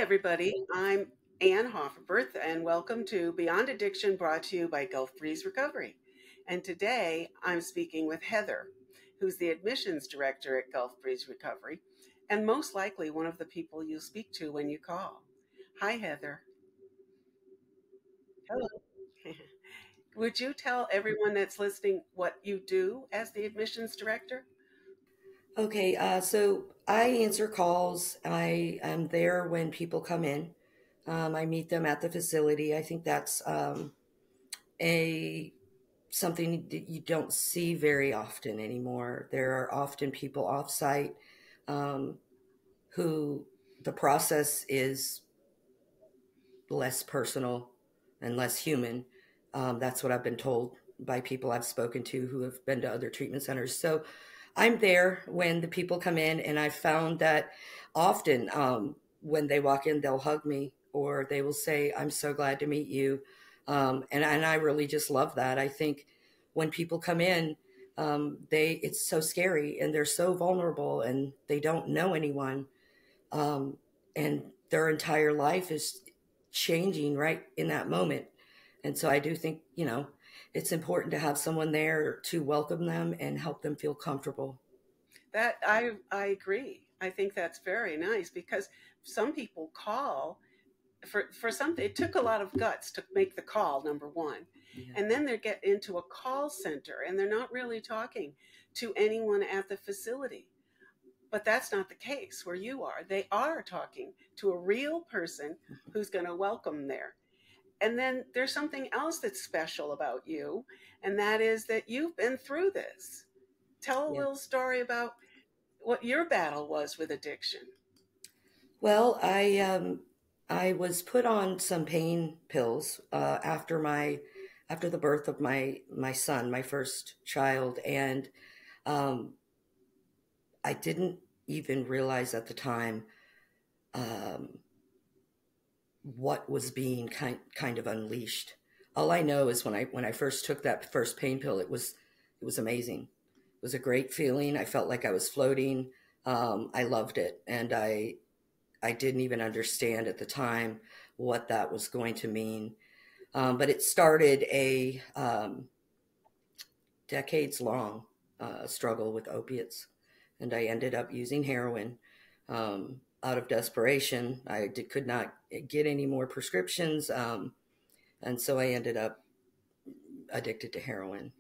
everybody. I'm Ann Hofferberth, and welcome to Beyond Addiction, brought to you by Gulf Breeze Recovery. And today I'm speaking with Heather, who's the admissions director at Gulf Breeze Recovery, and most likely one of the people you'll speak to when you call. Hi, Heather. Hello. Would you tell everyone that's listening what you do as the admissions director? Okay, so I answer calls. I am there when people come in. I meet them at the facility. I think that's a something that you don't see very often anymore. There are often people off-site um, who the process is less personal and less human. That's what I've been told by people I've spoken to who have been to other treatment centers. So I'm there when the people come in, and I've found that often when they walk in, they'll hug me or they will say, "I'm so glad to meet you," and I really just love that. I think when people come in, they it's so scary and they're so vulnerable and they don't know anyone, um, and their entire life is changing right in that moment. And so I do think, it's important to have someone there to welcome them and help them feel comfortable. That I agree. I think that's very nice because some people call for something. It took a lot of guts to make the call, number one, Yeah. and then they get into a call center and they're not really talking to anyone at the facility. But that's not the case where you are. They are talking to a real person who's going to welcome them there. And then there's something else that's special about you, and that is that you've been through this. Tell a Yeah. little story about what your battle was with addiction. Well, I was put on some pain pills after the birth of my son, my first child, and um, I didn't even realize at the time um, what was being kind of unleashed. All I know is when I first took that first pain pill, it was amazing. It was a great feeling. I felt like I was floating. I loved it, and I didn't even understand at the time what that was going to mean. But it started a decades long struggle with opiates, and I ended up using heroin out of desperation. Could not get any more prescriptions, and so I ended up addicted to heroin.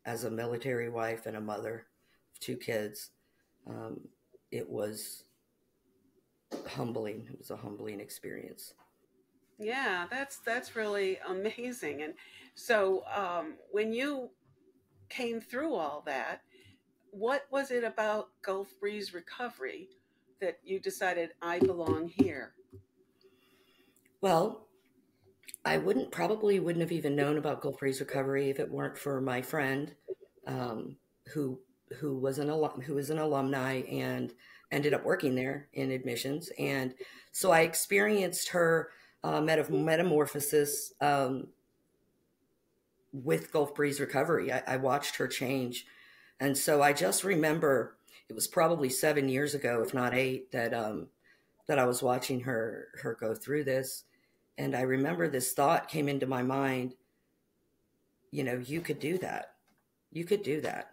As a military wife and a mother of two kids, um, it was humbling. It was a humbling experience. Yeah, that's really amazing. And so, when you came through all that, what was it about Gulf Breeze Recovery that you decided I belong here? Well, I wouldn't have even known about Gulf Breeze Recovery if it weren't for my friend, um, who who was an alumni and ended up working there in admissions, and so I experienced her metamorphosis with Gulf Breeze Recovery. I watched her change, and so I just remember it was probably 7 years ago, if not eight, that I was watching her go through this. And I remember this thought came into my mind, you could do that. You could do that.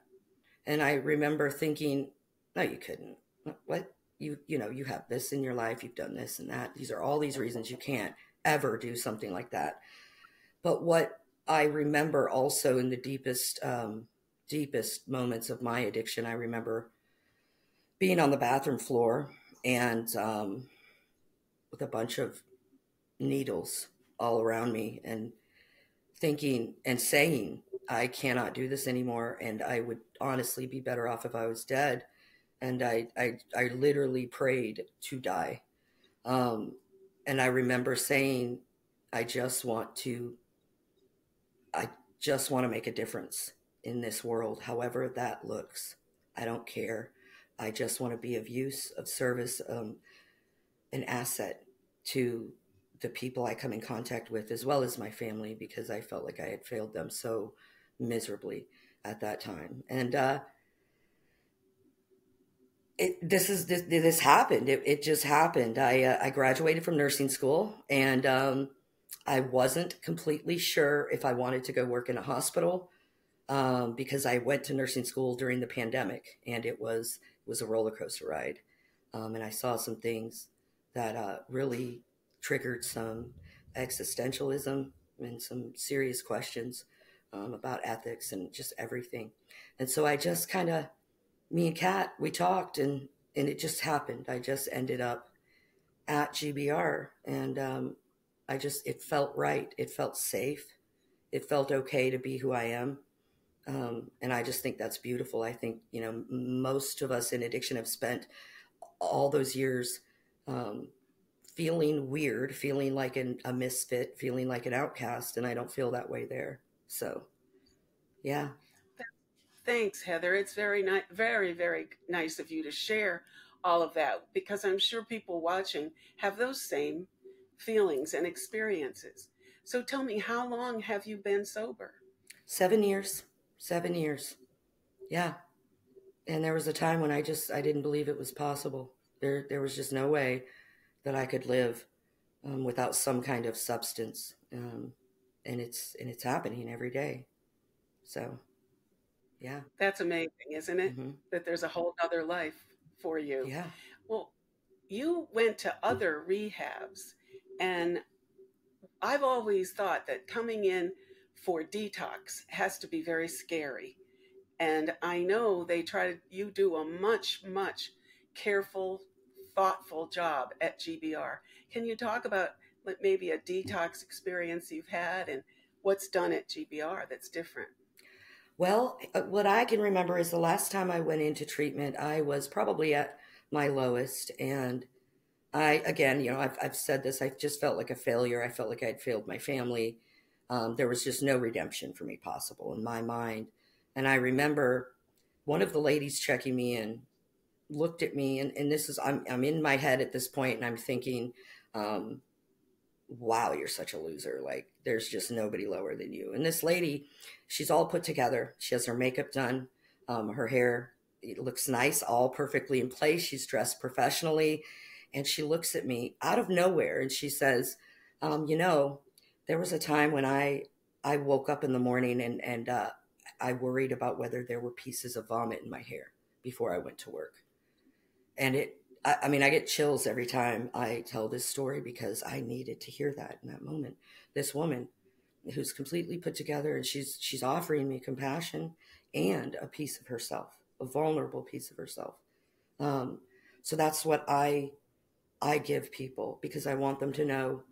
And I remember thinking, no, you couldn't. What? You have this in your life, you've done this and that. These are all these reasons you can't ever do something like that. But what I remember also in the deepest moments of my addiction, I remember being on the bathroom floor and with a bunch of needles all around me and thinking and saying, I cannot do this anymore. And I would honestly be better off if I was dead. And I literally prayed to die. Um, and I remember saying, I just want to, I just want to make a difference in this world, however that looks. I don't care. I just want to be of use, of service, an asset to the people I come in contact with, as well as my family, because I felt like I had failed them so – – – – – – – – – – – – – – – – – – – – – – – – – – – – – – – – – – – – – – – – – – – – – – – – – – – – – – – – – – – – – – – – – – – – – – – – – – – – – – – – – – – – – – – – – – – – – – – – – – – – – – – – – – – – – – – – – – – – – – – –– – – – – – – – – – – – – – – – – – – – – – – – – – – – – – – – – – – – – – – – – – – – – – – – – – – – – – – – – – – – – – – – – – – – – – – – – – – – – – – – – – – – – – – – – – – – – – – – – – – – – – – – – – – – – – – – – – – – – – – – This happened. It just happened. I graduated from nursing school, and I wasn't completely sure if I wanted to go work in a hospital, because I went to nursing school during the pandemic, and it was a roller coaster ride, and I saw some things that really triggered some existentialism and some serious questions about ethics and just everything. And so I just kind of, me and Kat, we talked, and it just happened. I just ended up at GBR, and it felt right. It felt safe. It felt okay to be who I am. And I just think that's beautiful. I think, most of us in addiction have spent all those years um, feeling weird, feeling like a misfit, feeling like an outcast, and I don't feel that way there. So, yeah. Thanks, Heather. It's very, very nice of you to share all of that because I'm sure people watching have those same feelings and experiences. So tell me, how long have you been sober? 7 years. 7 years. Yeah. And there was a time when I didn't believe it was possible. There was just no way that I could live without some kind of substance. And it's happening every day. So, yeah. That's amazing, isn't it? Hmm. That there's a whole other life for you. Yeah. Well, you went to other rehabs, and I've always thought that coming in for detox has to be very scary. And I know you do a much, much careful, thoughtful job at GBR. Can you talk about like maybe a detox experience you've had and what's done at GBR that's different? Well, what I can remember is the last time I went into treatment, I was probably at my lowest. And again, I've said this, I just felt like a failure. I felt like I'd failed my family. There was just no redemption for me possible in my mind. And I remember one of the ladies checking me in looked at me, and I'm in my head at this point, and I'm thinking, um, wow, you're such a loser. Like, there's just nobody lower than you. And this lady, she's all put together. She has her makeup done, her hair, it looks nice, all perfectly in place. She's dressed professionally. And she looks at me out of nowhere and she says, you know, there was a time when I woke up in the morning and I worried about whether there were pieces of vomit in my hair before I went to work. And I mean, I get chills every time I tell this story because I needed to hear that in that moment. This woman who's completely put together, and she's offering me compassion and a piece of herself, a vulnerable piece of herself. Um, so that's what I give people, because I want them to know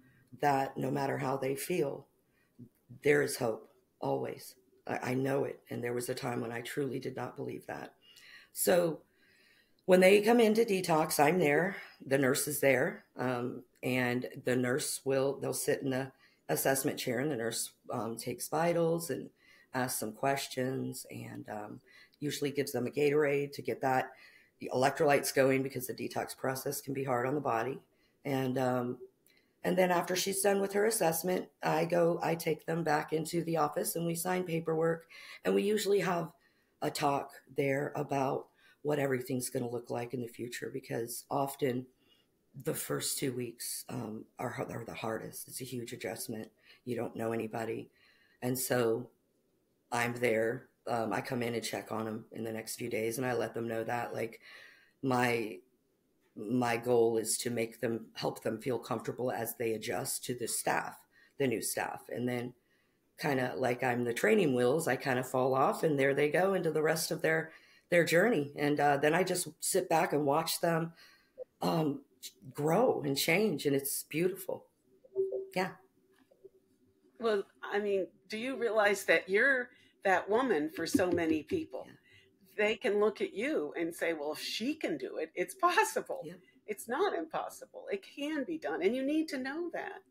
that no matter how they feel, there is hope always. I know it, and there was a time when I truly did not believe that. So when they come into detox, I'm there. The nurse is there, and the nurse they'll sit in the assessment chair, and the nurse takes vitals and asks some questions, and usually gives them a Gatorade to get the electrolytes going, because the detox process can be hard on the body. And then after she's done with her assessment, I take them back into the office and we sign paperwork. And we usually have a talk there about what everything's going to look like in the future, because often the first 2 weeks are the hardest. It's a huge adjustment. You don't know anybody. And so I'm there. I come in and check on them in the next few days, and I let them know that, like, my my goal is to help them feel comfortable as they adjust to the new staff. And then, kind of like I'm the training wheels, I kind of fall off, and there they go into the rest of their journey. And then I just sit back and watch them um, grow and change, and it's beautiful. Yeah, Well, I mean, do you realize that you're that woman for so many people? yeah, They can look at you and say, well, if she can do it, it's possible. yeah, It's not impossible. It can be done. And you need to know that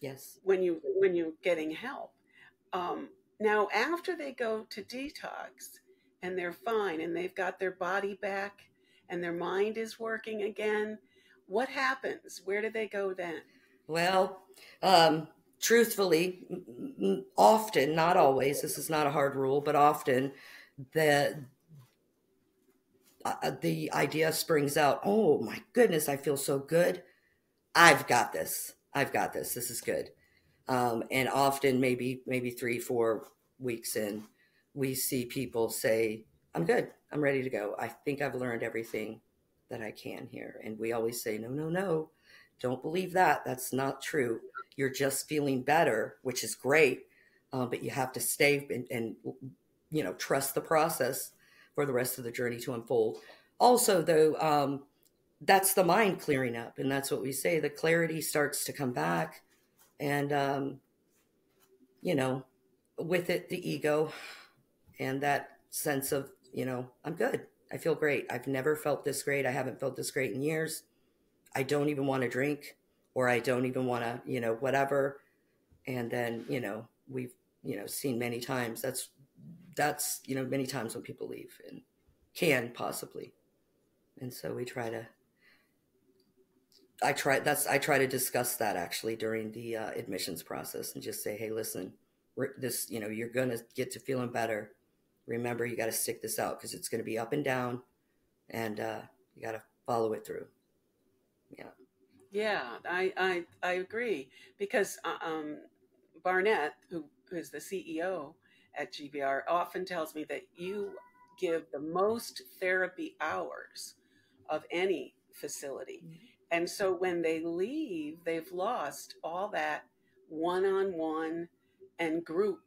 yes. when you're getting help. Um, Now, after they go to detox and they're fine and they've got their body back and their mind is working again, what happens? Where do they go then? Well, um, truthfully, often, not always, this is not a hard rule, but often, the the idea springs out, oh my goodness, I feel so good. I've got this. I've got this. This is good. And often, maybe 3 4 weeks in, we see people say, I'm good. I'm ready to go. I think I've learned everything that I can here. And we always say, no, no, no, don't believe that. That's not true. You're just feeling better, which is great. But you have to stay and trust the process for the rest of the journey to unfold. Also, though, that's the mind clearing up. And that's what we say. The clarity starts to come back. And, you know, with it, the ego and that sense of, I'm good. I feel great. I've never felt this great. I haven't felt this great in years. I don't even want to drink, or I don't even want to, whatever. And then, we've, seen many times that's, many times when people leave and can possibly. And so I try to discuss that actually during the admissions process and just say, hey, listen, this, you're going to get to feeling better. Remember, you got to stick this out because it's going to be up and down, and you got to follow it through. Yeah. Yeah, I agree because Barnett, who is the CEO at GBR, often tells me that you give the most therapy hours of any facility. And so when they leave, they've lost all that one on one and group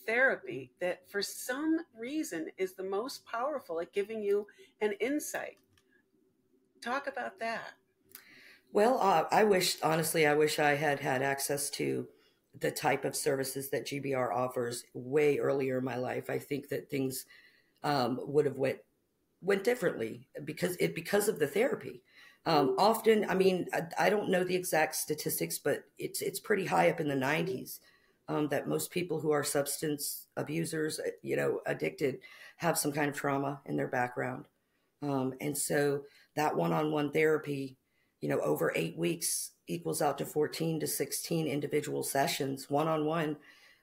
therapy that for some reason is the most powerful at giving you an insight. Talk about that. Well, honestly, I wish I had had access to the type of services that GBR offers way earlier in my life. I think that things would have went differently because of the therapy. Often, I mean, I don't know the exact statistics, but it's pretty high up in the 90s that most people who are substance abusers, addicted, have some kind of trauma in their background. And so that one-on-one therapy, over 8 weeks equals out to 14 to 16 individual sessions, one-on-one,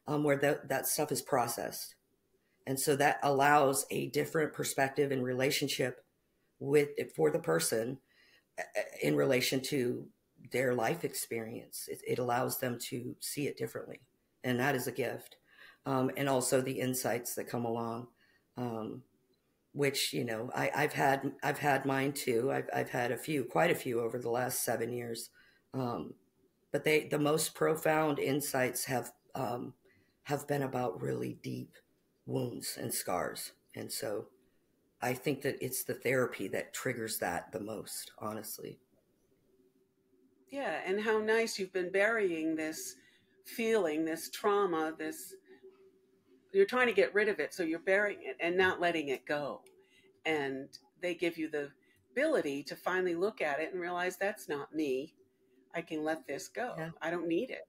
where that stuff is processed. And so that allows a different perspective and relationship for the person in relation to their life experience. It allows them to see it differently. And that is a gift. And also the insights that come along. Which I've had mine too. I've had quite a few over the last 7 years, but the most profound insights have been about really deep wounds and scars, and so I think that it's the therapy that triggers that the most, honestly. Yeah, and how nice you've been burying this feeling, this trauma, this you're trying to get rid of it, so you're burying it and not letting it go. And they give you the ability to finally look at it and realize that's not me. I can let this go. Yeah. I don't need it.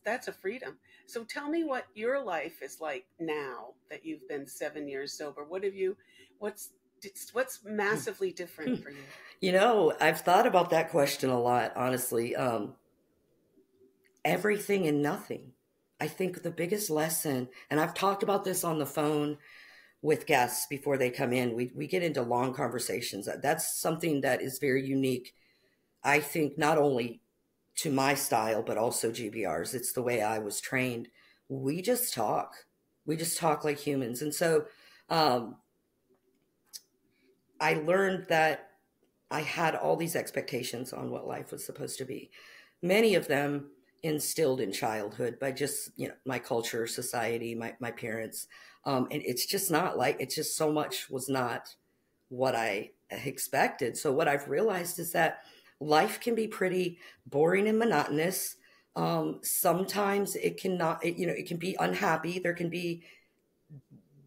That's a freedom. So tell me what your life is like now that you've been 7 years sober. What's what's massively different for you? I've thought about that question a lot, honestly. Everything and nothing. I think the biggest lesson, and I've talked about this on the phone with guests before they come in, we get into long conversations. That's something that is very unique, I think, not only to my style, but also GBR's. It's the way I was trained. We just talk. We just talk like humans. And so um, I learned that I had all these expectations on what life was supposed to be. Many of them instilled in childhood by just, my culture, society, my parents. And it's just not like, it's just so much was not what I expected. So what I've realized is that life can be pretty boring and monotonous. Sometimes it cannot, it can be unhappy.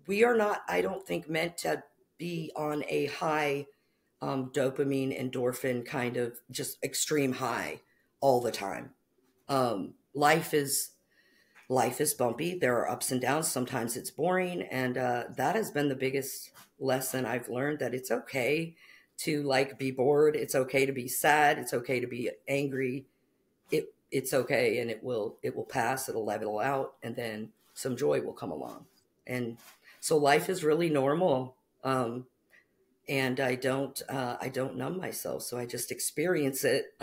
We are not, I don't think, meant to be on a high dopamine, endorphin kind of just extreme high all the time. Um, life is life is bumpy. There are ups and downs. Sometimes it's boring, and that has been the biggest lesson I've learned. That it's okay to be bored. It's okay to be sad. It's okay to be angry. It's okay, and it will pass. It'll level out, and then some joy will come along. And so life is really normal. and I don't numb myself, so I just experience it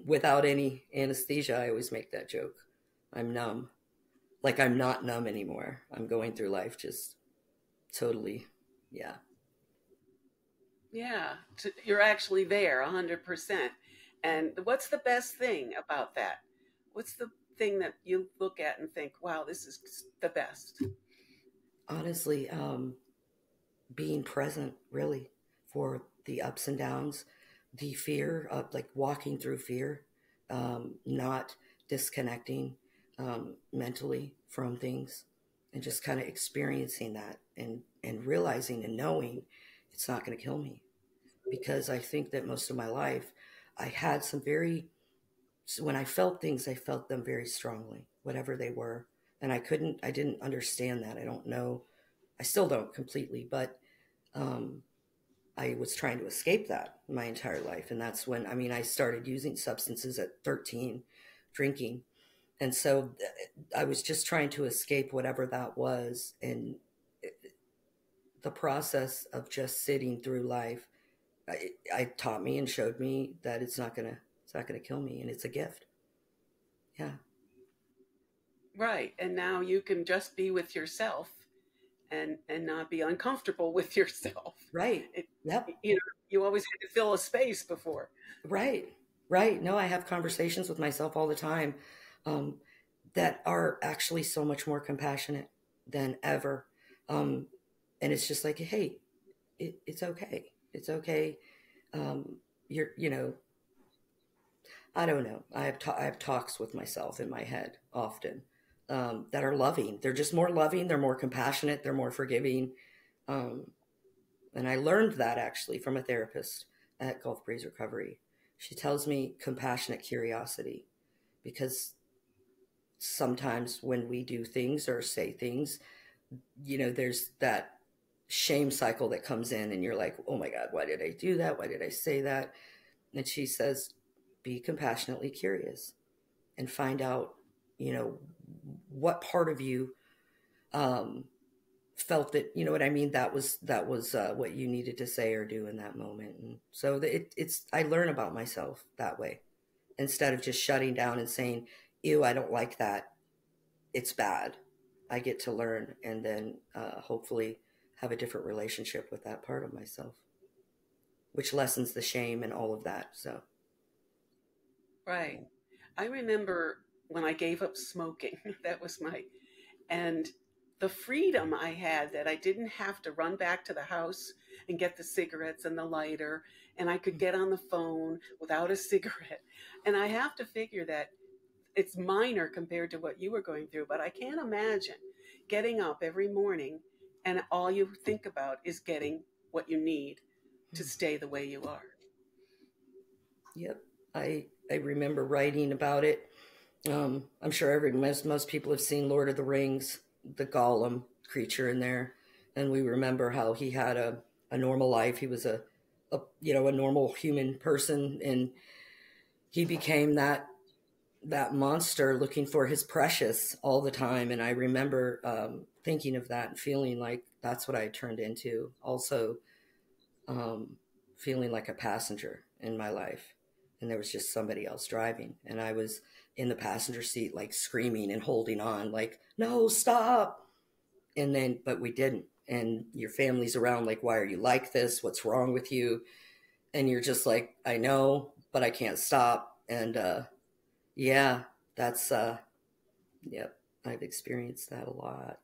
without any anesthesia. I always make that joke. I'm numb, like I'm not numb anymore. I'm going through life just totally, yeah. Yeah, you're actually there 100%. And what's the best thing about that? What's the thing that you look at and think, wow, this is the best? Honestly, being present really for the ups and downs, the fear of like walking through fear, not disconnecting mentally from things, and just kind of experiencing that and realizing and knowing it's not going to kill me. Because I think that most of my life I had some very, when I felt things, I felt them very strongly, whatever they were. And I didn't understand that. I don't know. I still don't completely, but um, I was trying to escape that my entire life. And that's when, I mean, I started using substances at 13, drinking. And so I was just trying to escape whatever that was. And the process of just sitting through life, I taught me and showed me that it's not gonna kill me, and it's a gift. Yeah, Right. And now you can just be with yourself and not be uncomfortable with yourself. right. It, Yep. you know, you always had to fill a space before. Right. Right. No, I have conversations with myself all the time, um, that are actually so much more compassionate than ever. Um, and it's just like, hey, it's okay. It's okay. Um, you know, I don't know. I have talks with myself in my head often, that are loving. They're just more loving. They're more compassionate. They're more forgiving. Um, and I learned that actually from a therapist at Gulf Breeze Recovery. She tells me compassionate curiosity, because sometimes when we do things or say things, there's that shame cycle that comes in, and you're like, oh my God, why did I do that? Why did I say that? And she says, be compassionately curious and find out, you know, what part of you um, felt that, you know what I mean, that was what you needed to say or do in that moment. And so it's I learn about myself that way, instead of just shutting down and saying, ew, I don't like that, it's bad. I get to learn, and then hopefully have a different relationship with that part of myself, which lessens the shame and all of that. So Right. I remember when I gave up smoking, that was my, and the freedom I had that I didn't have to run back to the house and get the cigarettes and the lighter, and I could get on the phone without a cigarette. And I have to figure that it's minor compared to what you were going through, but I can't imagine getting up every morning and all you think about is getting what you need to stay the way you are. yep, I remember writing about it. I'm sure most people have seen Lord of the Rings, the Gollum creature in there, and we remember how he had a normal life. He was a a normal human person, and he became that monster looking for his precious all the time. And I remember thinking of that and feeling like that's what I turned into. Also, um, feeling like a passenger in my life, and there was just somebody else driving, and I was in the passenger seat, like screaming and holding on, like, no, stop. And then, but we didn't. And your family's around, like, why are you like this? What's wrong with you? And you're just like, I know, but I can't stop. And yeah, that's yep, I've experienced that a lot.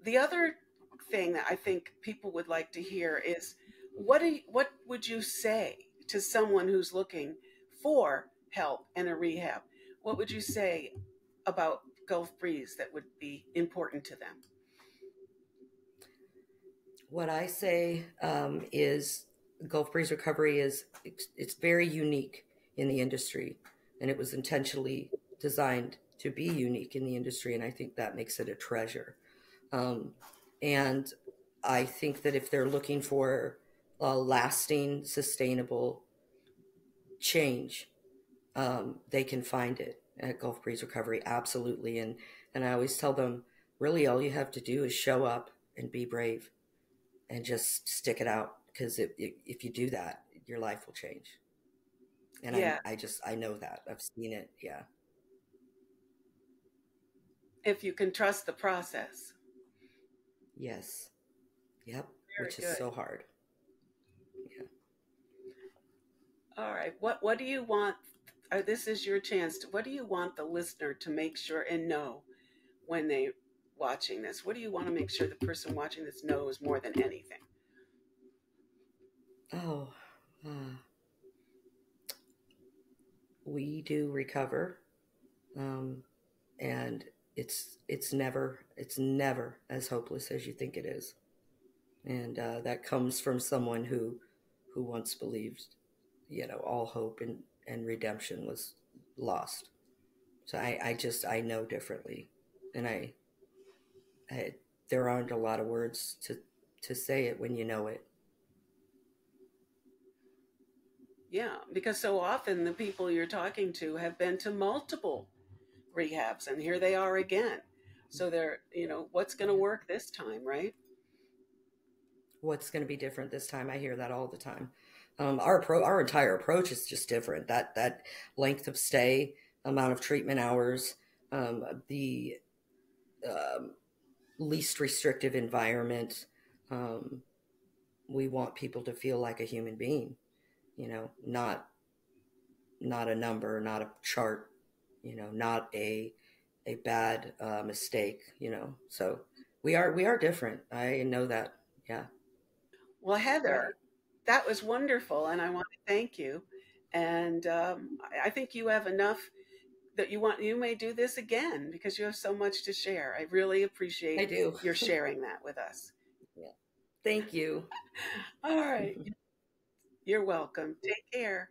The other thing that I think people would like to hear is what would you say to someone who's looking for help and a rehab? What would you say about Gulf Breeze that would be important to them? What I say is Gulf Breeze Recovery is it's very unique in the industry, and it was intentionally designed to be unique in the industry, and I think that makes it a treasure. Um, and I think that if they're looking for a lasting, sustainable change, they can find it at Gulf Breeze Recovery, absolutely. And I always tell them, really, all you have to do is show up and be brave. and just stick it out, because if you do that, your life will change. And Yeah. I know that, I've seen it. Yeah. If you can trust the process. Yes. Yep. Very Which is good. so hard. Yeah. All right. What do you want? This is your chance. What do you want the listener to make sure and know when they watching this? What do you want to make sure the person watching this knows more than anything? Oh, uh, we do recover, um, and it's never as hopeless as you think it is, and that comes from someone who once believed, all hope and redemption was lost. So I know differently, and I there aren't a lot of words to say it when you know it. Yeah, because so often the people you're talking to have been to multiple rehabs and here they are again. So they're, what's going to Yeah. work this time, right? What's going to be different this time? I hear that all the time. Our entire approach is just different. That length of stay, amount of treatment hours, the um, least restrictive environment. Um, we want people to feel like a human being, not a number, not a chart, not a bad mistake. So we are different. I know that. Yeah. Well, Heather, Right. that was wonderful, and I want to thank you. And I think you have enough that you may do this again because you have so much to share. I really I appreciate do. your sharing that with us. Yeah. Thank you. All right. You're welcome. Take care.